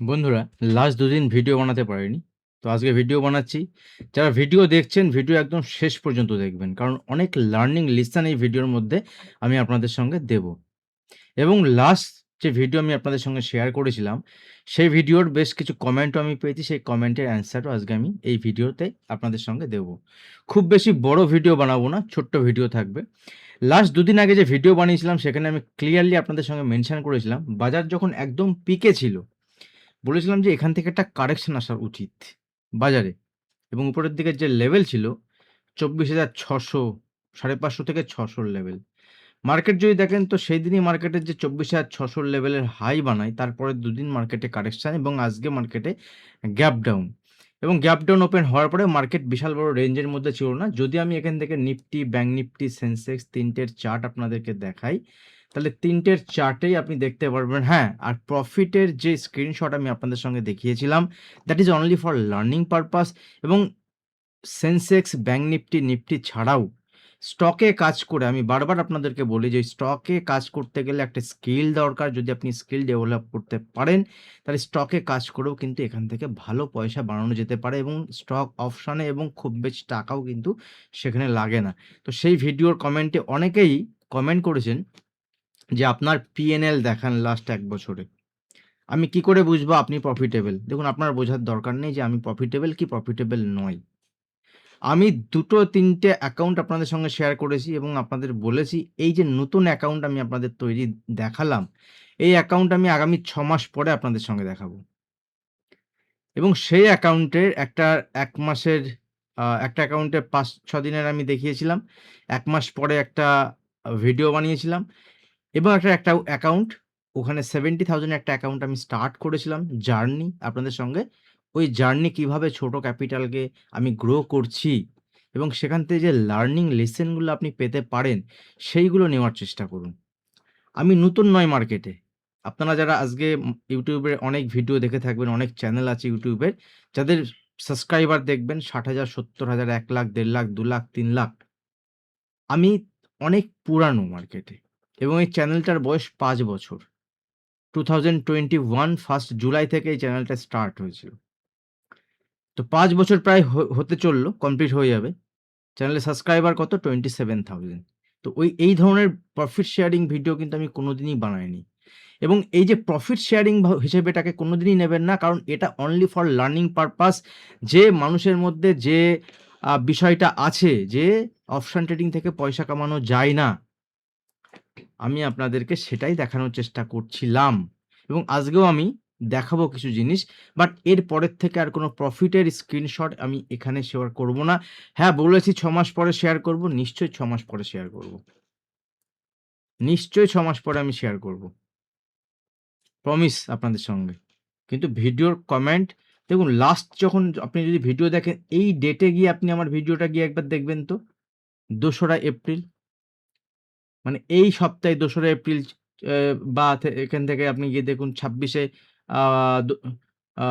বন্ধুরা, লাস্ট ২ দিন ভিডিও বানাতে পারিনি। তো আজকে ভিডিও বানাচ্ছি। যারা ভিডিও দেখছেন, ভিডিও একদম শেষ পর্যন্ত দেখবেন। কারণ অনেক লার্নিং লিসন এই ভিডিওর মধ্যে আমি আপনাদের সঙ্গে দেব। এবং লাস্ট যে ভিডিও আমি আপনাদের সঙ্গে শেয়ার করেছিলাম, সেই ভিডিওর বেশ কিছু কমেন্টও আমি পেয়েছি। সেই কমেন্টের অ্যান্সারও আজকে আমি এই ভিডিওতে আপনাদের সঙ্গে দেব। খুব বেশি বড় ভিডিও বানাবো না, ছোট্ট ভিডিও থাকবে। লাস্ট ২ দিন আগে যে ভিডিও বানিয়েছিলাম, সেখানে আমি ক্লিয়ারলি আপনাদের সঙ্গে মেনশন করেছিলাম, বাজার যখন একদম পিকে ছিল বলেছিলাম যে এখান থেকে একটা কারেকশন আসা উচিত বাজারে এবং উপরের দিকের যে লেভেল ছিল ২৪,৬০০ ৫৫০ থেকে ৬০০ লেভেল। মার্কেট যদি দেখেন তো সেই দিনই মার্কেটের যে ২৪,৬০০ লেভেলের হাই বানায় তারপরে ২ দিন মার্কেটে কারেকশন এবং আজকে মার্কেটে গ্যাপ ডাউন এবং গ্যাপ ডাউন ওপেন হওয়ার পরে মার্কেট বিশাল বড় রেঞ্জের মধ্যে ছিল না। যদি আমি এখান থেকে নিফটি, ব্যাংক নিফটি, সেনসেক্স ৩ টের চার্ট আপনাদেরকে দেখাই, তাহলে ৩ টের চার্টেই আপনি দেখতে পারবেন হ্যাঁ, আর প্রফিটের যে স্ক্রিনশট আমি আপনাদের সঙ্গে দেখিয়েছিলাম, that is only for learning purpose এবং সেনসেক্স, ব্যাংক নিফটি, নিফটি ছাড়াও স্টকে কাজ করে আমি বারবার আপনাদেরকে বলি যে স্টকে কাজ করতে গেলে একটা স্কিল দরকার। যদি আপনি স্কিল ডেভেলপ করতে পারেন, তাহলে স্টকে কাজ করেও কিন্তু এখান থেকে ভালো পয়সা বানানো যেতে পারে এবং স্টক অপশনে এবং খুব বেশি টাকাও কিন্তু সেখানে লাগে না। তো সেই ভিডিওর কমেন্টে অনেকেই কমেন্ট করেছেন যে আপনার P&L দেখান লাস্ট ১ বছরে। আমি কি করে বুঝবো আপনি প্রফিটেবল? দেখুন, আপনার বোঝার দরকার নেই যে আমি প্রফিটেবল কি প্রফিটেবল নই। আমি ২ টো ৩ টে অ্যাকাউন্ট আপনাদের সঙ্গে শেয়ার করেছি এবং আপনাদের বলেছি এই যে নতুন অ্যাকাউন্ট আমি আপনাদের তৈরি দেখালাম, এই অ্যাকাউন্ট আমি আগামী ৬ মাস পরে আপনাদের সঙ্গে দেখাবো। এবং সেই অ্যাকাউন্টের একটা ১ মাসের একটা অ্যাকাউন্টে ৫-৬ দিনের আমি দেখিয়েছিলাম। ১ মাস পরে একটা ভিডিও বানিয়েছিলাম এবং একটা অ্যাকাউন্ট ওখানে 70,000 একটা অ্যাকাউন্ট আমি স্টার্ট করেছিলাম জার্নি আপনাদের সঙ্গে। ওই জার্নি কিভাবে ছোট ক্যাপিটালকে আমি গ্রো করছি এবং সেখান থেকে যে লার্নিং লেসন গুলো আপনি পেতে পারেন, সেইগুলো নেওয়ার চেষ্টা করুন। আমি নতুন নয় মার্কেটে। আপনারা যারা আজকে YouTube এর অনেক ভিডিও দেখে থাকবেন, অনেক চ্যানেল আছে YouTube এর, যাদের সাবস্ক্রাইবার দেখবেন ৬০,০০০, ৭০,০০০, ১,০০,০০০, ১,৫০,০০০, ২,০০,০০০, ৩,০০,০০০। আমি অনেক পুরানো মার্কেটে এবং এই চ্যানেলটার বয়স ৫ বছর। 2021 ফার্স্ট জুলাই থেকে এই চ্যানেলটা স্টার্ট হয়েছিল। তো ৫ বছর প্রায় হতে চলল, কমপ্লিট হয়ে যাবে। চ্যানেলের সাবস্ক্রাইবার কত? 27,000। তো এই ধরনের প্রফিট শেয়ারিং ভিডিও কিন্তু আমি কোনোদিনই বানাইনি। এবং এই যে প্রফিট শেয়ারিং হিসেবে এটাকে কোনোদিনই নেবেন না। কারণ এটা অনলি ফর লার্নিং পারপাস। যে মানুষের মধ্যে যে বিষয়টা আছে যে অপশন ট্রেডিং থেকে পয়সা কামানো যায় না, আমি আপনাদেরকে সেটাই দেখানোর চেষ্টা করছিলাম এবং আজকেও আমি দেখাবো কিছু জিনিস। বাট এর পরের থেকে আর কোনো প্রফিটের স্ক্রিনশট আমি এখানে শেয়ার করব না। হ্যাঁ, বলেছি ৬ মাস পরে শেয়ার করব। নিশ্চয়ই ৬ মাস পরে শেয়ার করব। নিশ্চয়ই ৬ মাস পরে আমি শেয়ার করব। প্রমিস আপনাদের সঙ্গে। কিন্তু ভিডিওর কমেন্ট দেখুন, লাস্ট যখন আপনি যদি ভিডিও দেখেন এই ডেটে গিয়ে আপনি আমার ভিডিওটা গিয়ে একবার দেখবেন তো। ২রা এপ্রিল। মানে এই সপ্তাহে ২রা এপ্রিল এ বা এখান থেকে আপনি গিয়ে দেখুন ২৬ আ দু আ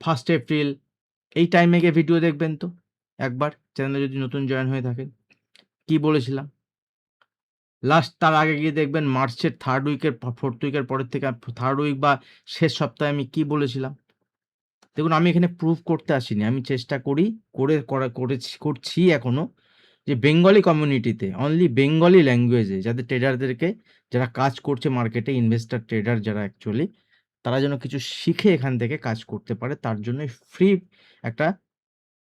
1st এপ্রিল এই টাইমে গিয়ে ভিডিও দেখবেন তো একবার, চ্যানেলে যদি নতুন জয়েন হয়ে থাকেন। কি বলেছিলাম? লাস্ট তার আগে গিয়ে দেখবেন মার্চের 3rd উইকের 4th উইকের পরের থেকে 3rd উইক বা শেষ সপ্তাহে আমি কি বলেছিলাম? দেখুন, আমি এখানে প্রুভ করতে আসিনি। আমি চেষ্টা করি, করছি এখনো যে বেঙ্গলি কমিউনিটিতে অনলি বেঙ্গলি ল্যাঙ্গুয়েজে যাদের ট্রেডারদেরকে যারা কাজ করছে মার্কেটে, ইনভেস্টর ট্রেডার যারা অ্যাকচুয়ালি, তারা যেন কিছু শিখে এখান থেকে কাজ করতে পারে তার জন্যই ফ্রি একটা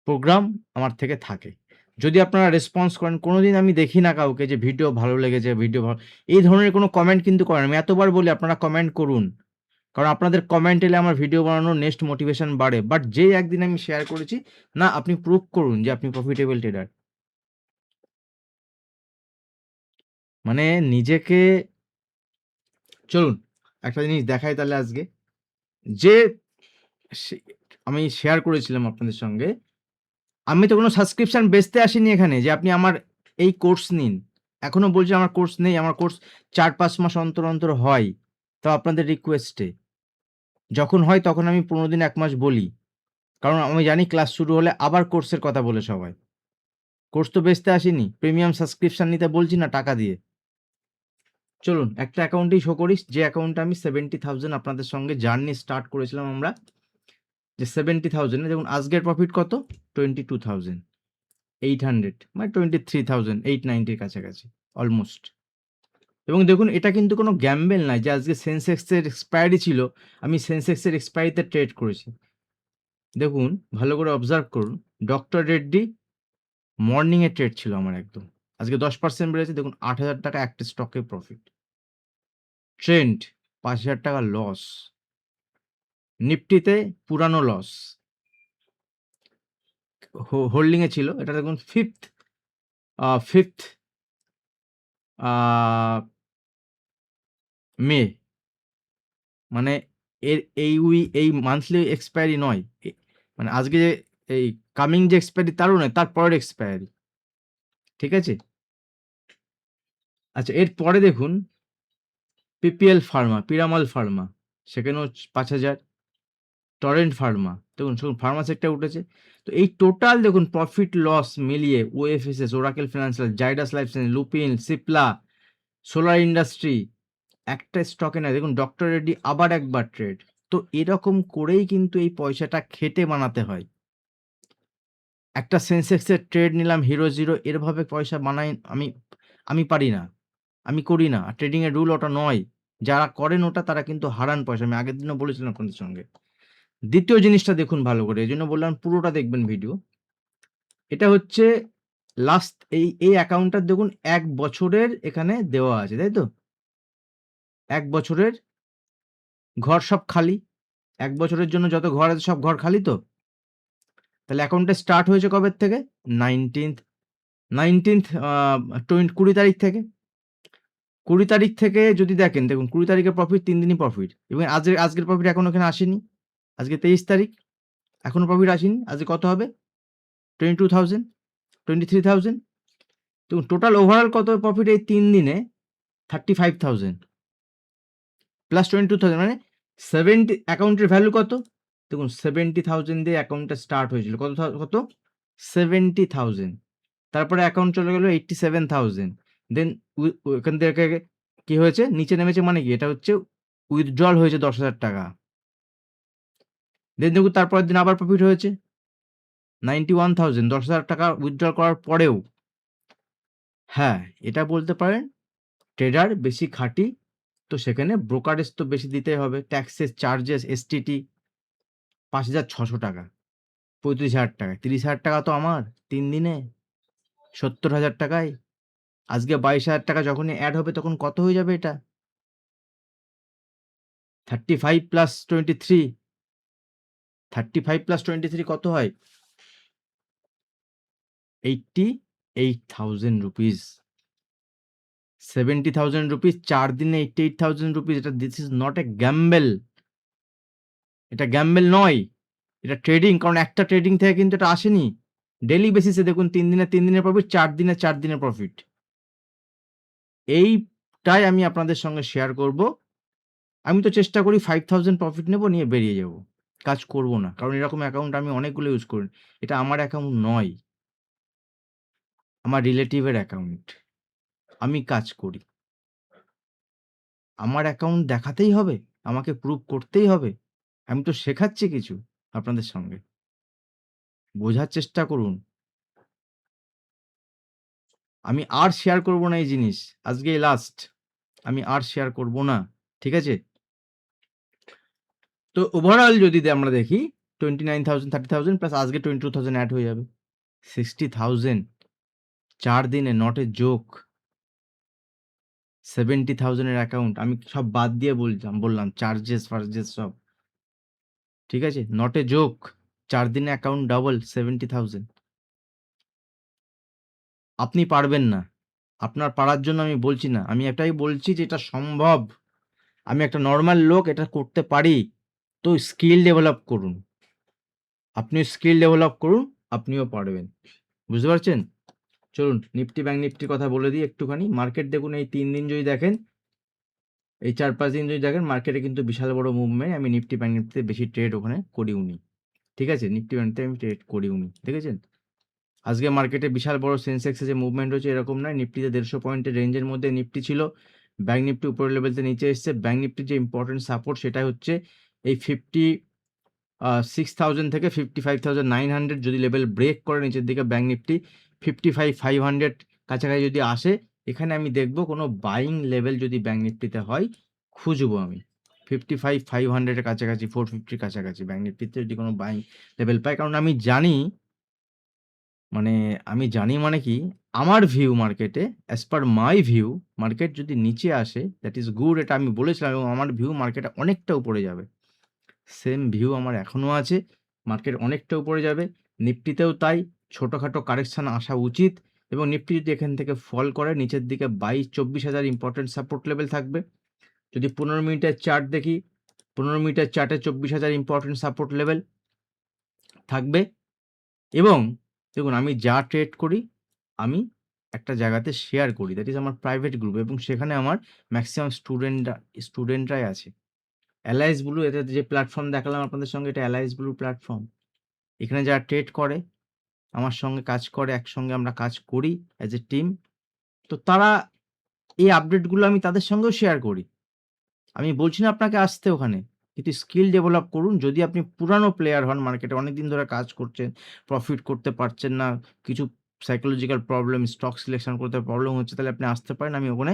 প্রোগ্রাম আমার থেকে থাকে। যদি আপনারা রেসপন্স করেন, কোনোদিন আমি দেখি না কাউকে যে ভিডিও ভালো লেগেছে, এই ধরনের কোনো কমেন্ট কিন্তু করেন না। আমি এতবার বলি আপনারা কমেন্ট করুন। কারণ আপনাদের কমেন্ট এলে আমার ভিডিও বানানোর নেক্সট মোটিভেশন বাড়ে। বাট যেই একদিন আমি শেয়ার করেছি, না আপনি প্রুভ করুন যে আপনি প্রফিটেবল ট্রেডার। মানে নিজেকে চলুন একটা জিনিস দেখাই তাহলে আজকে। যে সে আমি শেয়ার করেছিলাম আপনাদের সঙ্গে, আমি তো কোনো সাবস্ক্রিপশন বেচতে আসিনি এখানে যে আপনি আমার এই কোর্স নিন। এখনো বলছি আমার কোর্স নেই। আমার কোর্স ৪-৫ মাস অন্তর, অন্তর হয়। তাও আপনাদের রিকোয়েস্টে। যখন হয় তখন আমি ১৫ দিন ১ মাস বলি। কারণ আমি জানি ক্লাস শুরু হলে আবার কোর্সের কথা বলে সবাই। কোর্স তো বেচতে আসিনি। প্রিমিয়াম সাবস্ক্রিপশন নিতে বলছি না টাকা দিয়ে। চলুন একটা অ্যাকাউন্টেই শো করি, যে অ্যাকাউন্টে আমি 70,000 আপনাদের সঙ্গে জার্নি স্টার্ট করেছিলাম আমরা, যে 70,000 দেখুন আজকের প্রফিট কত, 22,800, মানে 23,890 কাছাকাছি অলমোস্ট। এবং দেখুন এটা কিন্তু কোনো গ্যাম্বেল নাই যে আজকে সেন্সেক্সের এক্সপায়ারি ছিল, আমি সেন্সেক্সের এক্সপায়ারিতে ট্রেড করেছি। দেখুন ভালো করে অবজার্ভ করুন, ডক্টর রেড্ডি মর্নিংয়ে ট্রেড ছিল আমার একদম, আজকে 10% বেড়েছে, দেখুন 8,000 টাকা একটা স্টকে প্রফিট। ট্রেন্ড 5,000 টাকা লস, নিফটিতে পুরানো লস, হোল্ডিংয়ে ছিল, এটা দেখুন ফিফথ মে, মানে এর এই মান্থলি এক্সপায়ারি নয়, মানে আজকে যে এই কামিং যে এক্সপায়ারি তারও নয়, তার পরের এক্সপায়ারি, ঠিক আছে। আচ্ছা এরপরে দেখুন পিপিএল ফার্মা, পিরামল ফার্মা, সেখানেও 5,000, টরেন্ট ফার্মা, দেখুন শুধু ফার্মা সেক্টর উঠেছে। তো এই টোটাল দেখুন প্রফিট লস মিলিয়ে OFSS, Oracle financial, Zydus life science, Lupin, Cipla, solar industry, একটা স্টকে না, দেখুন ডক্টর রেড্ডি আবার একবার ট্রেড। তো এরকম করেই কিন্তু এই পয়সাটা খেটে বানাতে হয়। একটা সেন্সেক্সের ট্রেড নিলাম হিরো জিরো, এরভাবে পয়সা বানাই আমি পারি না, আমি করি না। ট্রেডিং এর রুল ওটা নয়, যারা করেন ওটা তারা কিন্তু হারান পয়সা, আমি আগের দিনও বলেছিলাম আপনাদের সঙ্গে। দ্বিতীয় জিনিসটা দেখুন ভালো করে, এই জন্য বললাম পুরোটা দেখবেন ভিডিও। এটা হচ্ছে লাস্ট এই অ্যাকাউন্টটা দেখুন 1 বছরের এখানে দেওয়া আছে, তাই তো? 1 বছরের ঘর সব খালি, 1 বছরের জন্য যত ঘর আছে সব ঘর খালি তো? তাহলে অ্যাকাউন্টটা স্টার্ট হয়েছে কবের থেকে? 19th 19th 20 তারিখ থেকে। 20 তারিখ থেকে যদি দেখেন, দেখুন 20 তারিখের প্রফিট 3 দিনই প্রফিট, এবং আজকের প্রফিট এখনো এখানে আসেনি। আজকে 23 তারিখ, এখনো প্রফিট আসেনি। আজকে কত হবে? 22,000, 23,000। দেখুন টোটাল ওভারঅল কত প্রফিট এই 3 দিনে? 35,000 প্লাস 22,000, মানে 70 অ্যাকাউন্টের ভ্যালু কত? দেখুন 70,000 দিয়ে অ্যাকাউন্টটা স্টার্ট হয়েছিল। কত? 70,000। তারপরে অ্যাকাউন্ট চলে গেল 87,000। দেন ওখান থেকে কি হয়েছে? নিচে নেমেছে, মানে কি? এটা হচ্ছে উইথড্রল হয়েছে 10,000 টাকা। দেন দেখুন তারপরের দিন আবার প্রফিট হয়েছে 91,000, 10,000 টাকা উইথড্রল করার পরেও। হ্যাঁ, এটা বলতে পারেন ট্রেডার বেশি খাঁটি, তো সেখানে ব্রোকারেজ তো বেশি দিতেই হবে। ট্যাক্সেস, চার্জেস, এসটিটি 5,600 টাকা, 35,000 টাকায়, 30,000 টাকা তো আমার 3 দিনে 70,000 টাকায়। আজকে 22,000 টাকা যখনই অ্যাড হবে তখন কত হয়ে যাবে এটা? 35 প্লাস 23, 35 প্লাস 23 কত হয়? 88,000 রুপিস। 70,000 রুপিস 4 দিনে 88,000 রুপিস, এটা this is not a gamble. এটা গ্যাম্বল নয়, এটা ট্রেডিং। কারণ একটা ট্রেডিং থেকে কিন্তু এটা আসেনি। ডেইলি বেসিসে দেখুন 3 দিনে 3 দিনের প্রফিট, 4 দিনে 4 দিনের প্রফিট। এইটাই আমি আপনাদের সঙ্গে শেয়ার করব। আমি তো চেষ্টা করি 5,000 প্রফিট নেব, নিয়ে বেরিয়ে যাব। কাজ করব না। কারণ এরকম অ্যাকাউন্ট আমি অনেকগুলো ইউজ করি। এটা আমার অ্যাকাউন্ট নয়। আমার রিলেটিভের অ্যাকাউন্ট। আমি কাজ করি। আমার অ্যাকাউন্ট দেখাতেই হবে? আমাকে প্রুভ করতেই হবে? আমি তো শেখাচ্ছি কিছু আপনাদের সঙ্গে। বোঝার চেষ্টা করুন। আমি আর শেয়ার করব না এই জিনিস। আজকেই লাস্ট। আমি আর শেয়ার করব না। ঠিক আছে? তো ওভারঅল যদি আমরা দেখি 29,000, 30,000 প্লাস আজকে 22,000 এড হয়ে যাবে। 60,000 4 দিনে, নট এ জোক। 70,000 এর অ্যাকাউন্ট, আমি সব বাদ দিয়ে বললাম চার্জেস-ফার্জেস সব। ঠিক আছে? Not a joke. 4 দিনে অ্যাকাউন্ট ডাবল 70,000। আপনি পারবেন না। আপনার পারার জন্য আমি বলছি না। আমি এটাই বলছি যে এটা সম্ভব। আমি একটা নরমাল লোক, এটা করতে পারি। তো স্কিল ডেভেলপ করুন। আপনিও স্কিল ডেভেলপ করুন, আপনিও পারবেন। বুঝতে পারছেন? চলুন নিফটি ব্যাংক নিফটির কথা বলে দিই একটুখানি। মার্কেট দেখুন এই 3 দিন যদি দেখেন, এই 4-5 দিন যদি দেখেন, মার্কেটে কিন্তু বিশাল বড় মুভমেন্ট। আমি নিফটি ব্যাংক নিফটিতে বেশি ট্রেড ওখানে করিওনি। ঠিক আছে? নিফটি ব্যাংকতে আমি ট্রেড করিওনি। দেখেছেন? আজকে মার্কেটে বিশাল বড় সেন্সেক্সে যে মুভমেন্ট হয়েছে এরকম নয়। নিফটিতে 150 পয়েন্টের রেঞ্জের মধ্যে নিফটি ছিল। ব্যাঙ্ক নিফটি উপরের লেভেল থেকে নিচে এসছে। ব্যাঙ্ক নিফটির যে ইম্পর্টেন্ট সাপোর্ট সেটা হচ্ছে এই 56,000 থেকে 55,900 যদি লেভেল ব্রেক করে নিচের দিকে ব্যাঙ্ক নিফটি 55,500 কাছাকাছি যদি আসে, এখানে আমি দেখব কোনো বাইং লেভেল যদি ব্যাঙ্ক নিফটিতে হয় খুঁজবো আমি। 55,500 এর কাছাকাছি, 450 কাছাকাছি ব্যাঙ্ক নিফটিতে যদি কোনো বাইং লেভেল পাই, কারণ আমি জানি মানে কি, আমার ভিউ মার্কেটে, অ্যাজ পার মাই ভিউ, মার্কেট যদি নিচে আসে দ্যাট ইজ গুড, এটা আমি বলেছিলাম এবং আমার ভিউ মার্কেটে অনেকটা উপরে যাবে। সেম ভিউ আমার এখনও আছে, মার্কেট অনেকটা উপরে যাবে। নিফটিতেও তাই, ছোটোখাটো কারেকশান আসা উচিত এবং নিফটি যদি এখান থেকে ফল করে নিচের দিকে 22-24,000 ইম্পর্টেন্ট সাপোর্ট লেভেল থাকবে। যদি 15 মিনিটের চার্ট দেখি, 15 মিনিটের চার্টে 24,000 ইম্পর্টেন্ট সাপোর্ট লেভেল থাকবে। এবং দেখুন, আমি যা ট্রেড করি আমি একটা জায়গাতে শেয়ার করি, দ্যাট ইজ আমার প্রাইভেট গ্রুপ, এবং সেখানে আমার ম্যাক্সিমাম স্টুডেন্টরাই আছে। অ্যালায়েন্স ব্লু, এটা যে প্ল্যাটফর্ম দেখালাম আপনাদের সঙ্গে, এটা অ্যালায়েন্স ব্লু প্ল্যাটফর্ম। এখানে যারা ট্রেড করে, আমার সঙ্গে কাজ করে, একসঙ্গে আমরা কাজ করি অ্যাজ এ টিম, তো তারা এই আপডেটগুলো আমি তাদের সঙ্গেও শেয়ার করি। আমি বলছি না আপনাকে আসতে ওখানে, কিন্তু স্কিল ডেভেলপ করুন। যদি আপনি পুরানো প্লেয়ার হন, মার্কেটে অনেকদিন ধরে কাজ করছেন, প্রফিট করতে পারছেন না, কিছু সাইকোলজিক্যাল প্রবলেম, স্টক সিলেকশন করতে প্রবলেম হচ্ছে, তাহলে আপনি আসতে পারেন। আমি ওখানে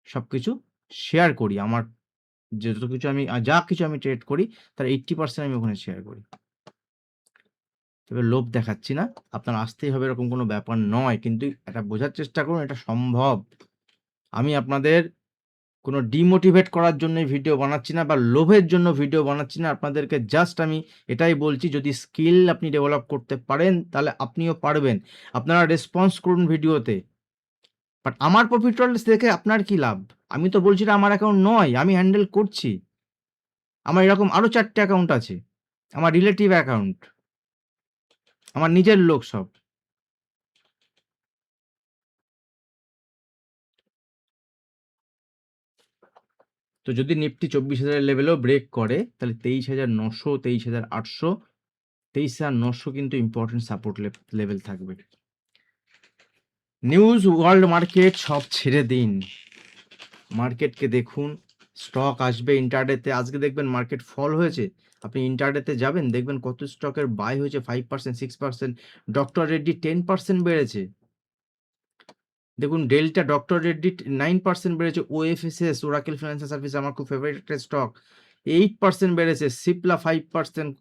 সব কিছু শেয়ার করি। আমার যত কিছু আমি যা কিছু আমি ট্রেড করি তার 80% আমি ওখানে শেয়ার করি। তবে লোভ দেখাচ্ছি না, আপনার আসতেই হবে এরকম কোনো ব্যাপার নয়, কিন্তু এটা বোঝার চেষ্টা করুন এটা সম্ভব। আমি আপনাদের কোনো ডিমোটিভেট করার জন্য ভিডিও বানাচ্ছি না বা লোভের জন্য ভিডিও বানাচ্ছি না। আপনাদেরকে জাস্ট আমি এটাই বলছি, যদি স্কিল আপনি ডেভেলপ করতে পারেন তাহলে আপনিও পারবেন। আপনারা রেসপন্স করুন ভিডিওতে, বাট আমার প্রফিট লস দেখে আপনার কি লাভ? আমি তো বলছি না আমার অ্যাকাউন্ট নয়, আমি হ্যান্ডেল করছি। আমার এরকম আরও 4টে অ্যাকাউন্ট আছে, আমার রিলেটিভ অ্যাকাউন্ট, আমার নিজের লোক সব। তো যদি নিফটি 24,000 লেভেলেও ব্রেক করে তাহলে 23,900, 23,800, 23,900 কিন্তু ইম্পর্টেন্ট সাপোর্ট লেভেল থাকবে। নিউজ, ওয়ার্ল্ড মার্কেট সব ছেড়ে দিন, মার্কেটকে দেখুন। স্টক আসবে ইন্টারডেতে, আজকে দেখবেন মার্কেট ফল হয়েছে, আপনি ইন্টারডেতে যাবেন দেখবেন কত স্টকের বাই হয়েছে 5%, 6%, ডক্টর রেড্ডি 10% বেড়েছে। দেখুন ডেল্টা, ডক্টর রেড্ডি 9% বেড়েছে। ওএফএসএস, ওরাকেল ফিনান্সিয়াল সার্ভিস, আমার খুব ফেভারিট একটা স্টক, 8% বেড়েছে। সিপলা 5%,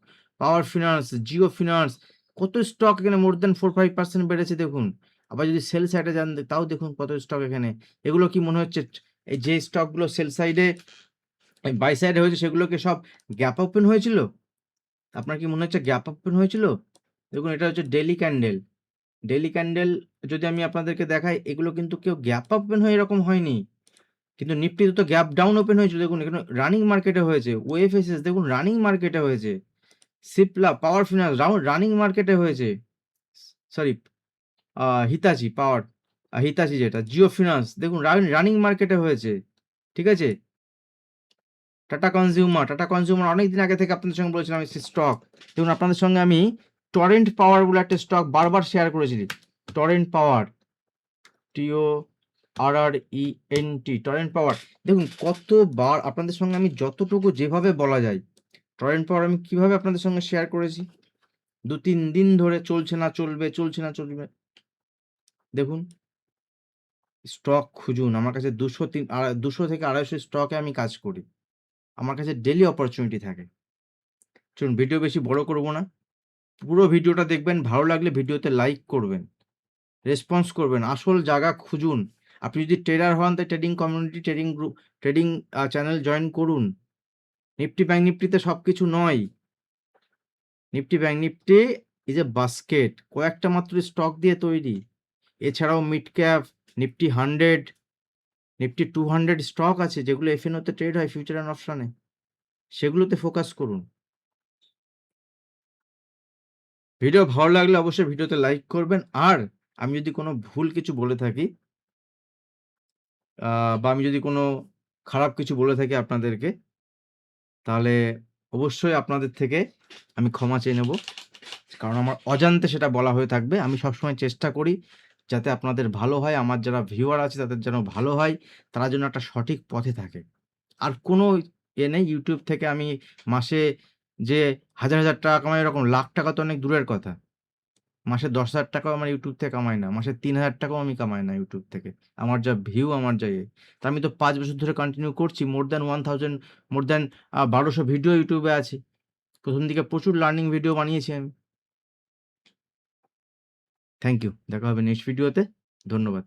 পাওয়ার ফিনান্স, জিও ফিনান্স, কত স্টক এখানে মোর দ্যান 4-5% বেড়েছে দেখুন। আবার যদি সেল সাইডে যান তাও দেখুন কত স্টক এখানে। এগুলো কি মনে হচ্ছে এই যে স্টকগুলো সেল সাইডে, বাই সাইডে হয়েছে, সেগুলোকে সব গ্যাপ ওপেন হয়েছিল? আপনার কি মনে হচ্ছে গ্যাপ ওপেন হয়েছিল? দেখুন এটা হচ্ছে ডেইলি ক্যান্ডেল। ডেইলি ক্যান্ডেল যদি আমি আপনাদেরকে দেখাই, এগুলো কিন্তু কেউ গ্যাপ আপ ওপেন হয়ে এরকম হয়নি, কিন্তু নিফটিতে তো গ্যাপ ডাউন ওপেন হয়েছিল। দেখুন এখানে রানিং মার্কেটে হয়েছে। ওএফএসএস দেখুন রানিং মার্কেটে হয়েছে। সিপলা, পাওয়ার ফিনান্স রানিং মার্কেটে হয়েছে। সরি, হিতাচি পাওয়ার, হিতাচি যেটা জিও ফিনান্স দেখুন রানিং মার্কেটে হয়েছে। ঠিক আছে, টাটা কনজিউমার অনেক দিন আগে থেকে আপনাদের সঙ্গে বলেছিলাম স্টক। দেখুন আপনাদের সঙ্গে আমি টরেন্ট পাওয়ার বলে একটা স্টক বারবার শেয়ার করেছি। টরেন্ট পাওয়ার, TORRENT, টরেন্ট পাওয়ার। দেখুন কতবার আপনাদের সঙ্গে আমি যতটুকু যেভাবে বলা যায়, টরেন্ট পাওয়ার আমি কিভাবে আপনাদের সঙ্গে শেয়ার করেছি। 2-3 দিন ধরে চলছে না চলবে, চলছে না চলবে। দেখুন স্টক খুঁজুন, আমার কাছে 200 থেকে 250 স্টকে আমি কাজ করি, আমার কাছে ডেলি অপরচুনিটি থাকে। চলুন ভিডিও বেশি বড় করব না, পুরো ভিডিওটা দেখবেন, ভালো লাগলে ভিডিওতে লাইক করবেন, রেসপন্স করবেন, আসল জায়গা খুঁজুন। আপনি যদি ট্রেডার হন তাই trading community, trading group, trading channel join করুন। নিফটি ব্যাঙ্ক নিফটিতে সব কিছু নয়। Nifty bank Nifty is a basket, কয়েকটা মাত্র স্টক দিয়ে তৈরি। এছাড়াও mid cap, Nifty 100, Nifty 200 stock আছে যেগুলো এফএনওতে ট্রেড হয়, ফিউচার অ্যান্ড অপশানে, সেগুলোতে ফোকাস করুন। ভিডিও ভালো লাগলে অবশ্যই ভিডিওতে লাইক করবেন। আর আমি যদি কোনো ভুল কিছু বলে থাকি বা আমি যদি কোনো খারাপ কিছু বলে থাকি আপনাদেরকে, তাহলে অবশ্যই আপনাদের থেকে আমি ক্ষমা চেয়ে নেব, কারণ আমার অজান্তে সেটা বলা হয়ে থাকবে। আমি সবসময় চেষ্টা করি যাতে আপনাদের ভালো হয়, আমার যারা ভিউয়ার আছে তাদের যেন ভালো হয়, তারা যেন একটা সঠিক পথে থাকে। আর কোনো নেই YouTube থেকে আমি মাসে যে হাজার, হাজার টাকা কামাই এরকম লাখ টাকা তো অনেক দূরের কথা। মাসে ১০,০০০ টাকাও আমার YouTube থেকে কামাই না। মাসে ৩,০০০ টাকাও আমি কামাই না YouTube থেকে। আমার যা ভিউ আমার যা তা আমি তো ৫ বছর ধরে কন্টিনিউ করছি। মোর দ্যান ১২০০ ভিডিও YouTube এ আছে। ১ম দিকে প্রচুর লার্নিং ভিডিও বানিয়েছি আমি। Thank you. দেখা হবে নেক্সট ভিডিওতে। ধন্যবাদ।